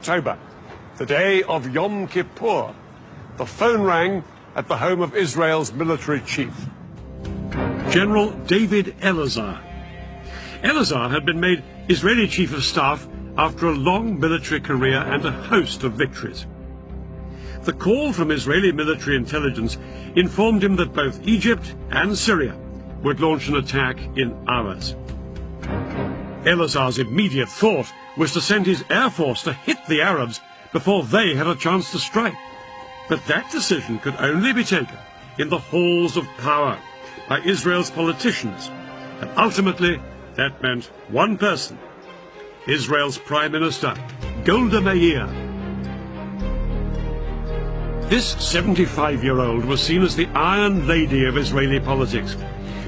October, the day of Yom Kippur, the phone rang at the home of Israel's military chief. General David Elazar. Elazar had been made Israeli chief of staff after a long military career and a host of victories. The call from Israeli military intelligence informed him that both Egypt and Syria would launch an attack in hours. Elazar's immediate thought was to send his air force to hit the Arabs before they had a chance to strike. But that decision could only be taken in the halls of power by Israel's politicians. And ultimately, that meant one person, Israel's Prime Minister, Golda Meir. This 75-year-old was seen as the Iron Lady of Israeli politics.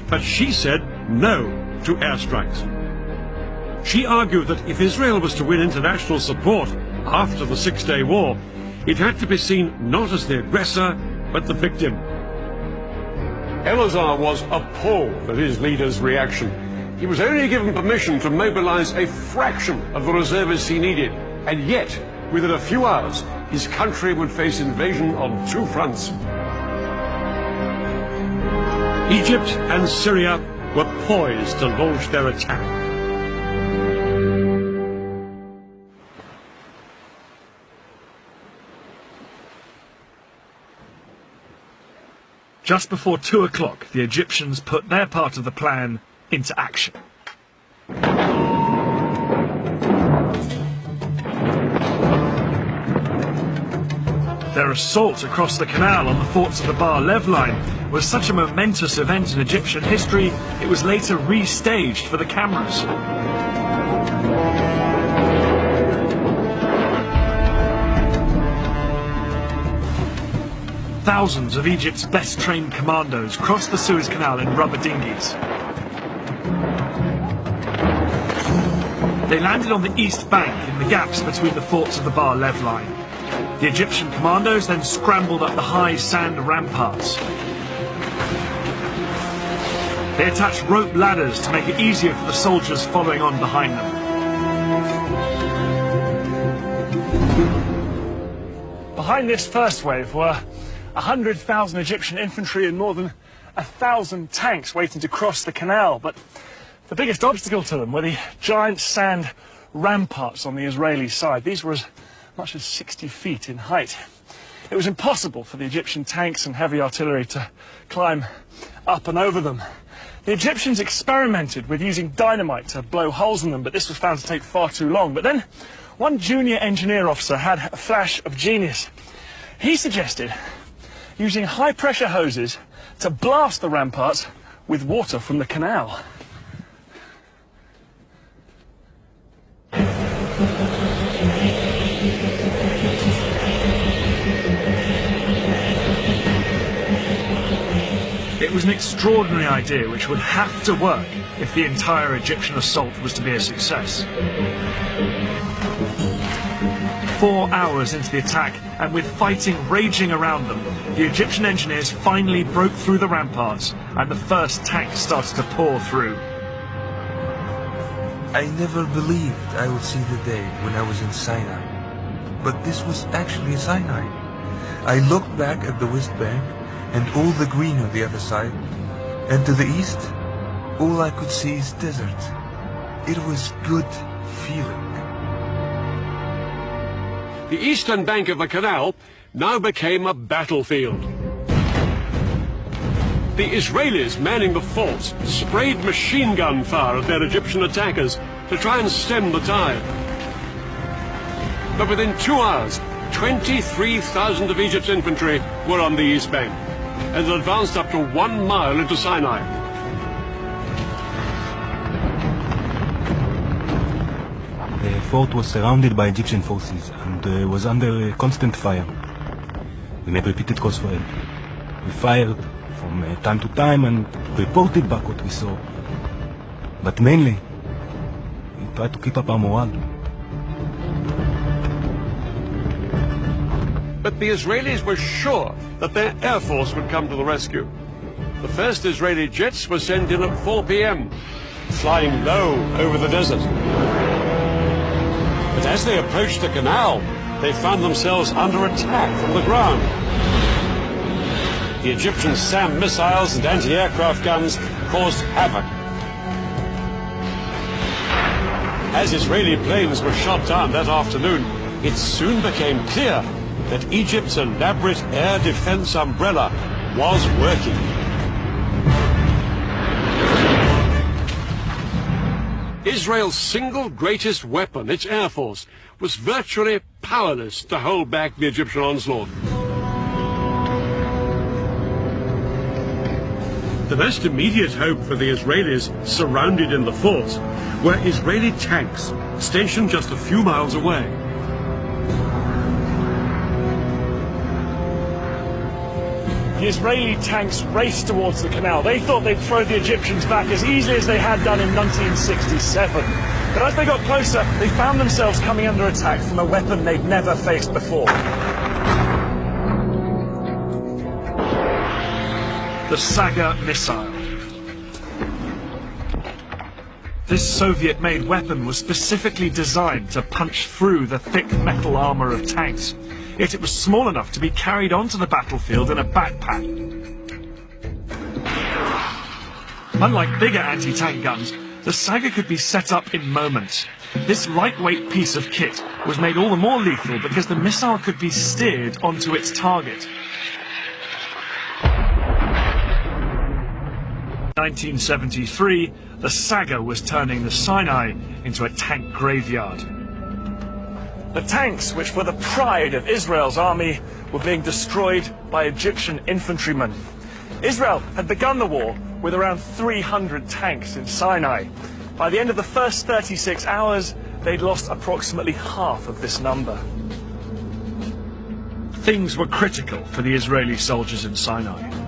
But she said no to airstrikes. She argued that if Israel was to win international support after the Six-Day War, it had to be seen not as the aggressor, but the victim. Elazar was appalled at his leader's reaction. He was only given permission to mobilize a fraction of the reservists he needed, and yet, within a few hours, his country would face invasion on two fronts. Egypt and Syria were poised to launch their attack. Just before 2 o'clock, the Egyptians put their part of the plan into action. Their assault across the canal on the forts of the Bar Lev line was such a momentous event in Egyptian history, it was later restaged for the cameras. Thousands of Egypt's best-trained commandos crossed the Suez Canal in rubber dinghies. They landed on the east bank in the gaps between the forts of the Bar Lev line. The Egyptian commandos then scrambled up the high sand ramparts. They attached rope ladders to make it easier for the soldiers following on behind them. Behind this first wave were 100,000 Egyptian infantry and more than 1,000 tanks waiting to cross the canal, but the biggest obstacle to them were the giant sand ramparts on the Israeli side. These were as much as 60 feet in height. It was impossible for the Egyptian tanks and heavy artillery to climb up and over them. The Egyptians experimented with using dynamite to blow holes in them, but this was found to take far too long. But then one junior engineer officer had a flash of genius. He suggested using high-pressure hoses to blast the ramparts with water from the canal. It was an extraordinary idea which would have to work if the entire Egyptian assault was to be a success. 4 hours into the attack, and with fighting raging around them, the Egyptian engineers finally broke through the ramparts, and the first tanks started to pour through. I never believed I would see the day when I was in Sinai. But this was actually Sinai. I looked back at the West Bank and all the green on the other side, and to the east, all I could see is desert. It was good feeling. The eastern bank of the canal now became a battlefield. The Israelis manning the forts sprayed machine gun fire at their Egyptian attackers to try and stem the tide. But within 2 hours, 23,000 of Egypt's infantry were on the east bank and had advanced up to 1 mile into Sinai. The fort was surrounded by Egyptian forces and was under constant fire. We made repeated calls for help. We fired from time to time and reported back what we saw. But mainly, we tried to keep up our morale. But the Israelis were sure that their air force would come to the rescue. The first Israeli jets were sent in at 4 p.m., flying low over the desert. But as they approached the canal, they found themselves under attack from the ground. The Egyptian SAM missiles and anti-aircraft guns caused havoc. As Israeli planes were shot down that afternoon, it soon became clear that Egypt's elaborate air defense umbrella was working. Israel's single greatest weapon, its air force, was virtually powerless to hold back the Egyptian onslaught. The most immediate hope for the Israelis surrounded in the forts were Israeli tanks stationed just a few miles away. The Israeli tanks raced towards the canal. They thought they'd throw the Egyptians back as easily as they had done in 1967. But as they got closer, they found themselves coming under attack from a weapon they'd never faced before. The Saga missile. This Soviet-made weapon was specifically designed to punch through the thick metal armor of tanks. Yet it was small enough to be carried onto the battlefield in a backpack. Unlike bigger anti-tank guns, the Saga could be set up in moments. This lightweight piece of kit was made all the more lethal because the missile could be steered onto its target. 1973, the Saga was turning the Sinai into a tank graveyard. The tanks, which were the pride of Israel's army, were being destroyed by Egyptian infantrymen. Israel had begun the war with around 300 tanks in Sinai. By the end of the first 36 hours, they'd lost approximately half of this number. Things were critical for the Israeli soldiers in Sinai.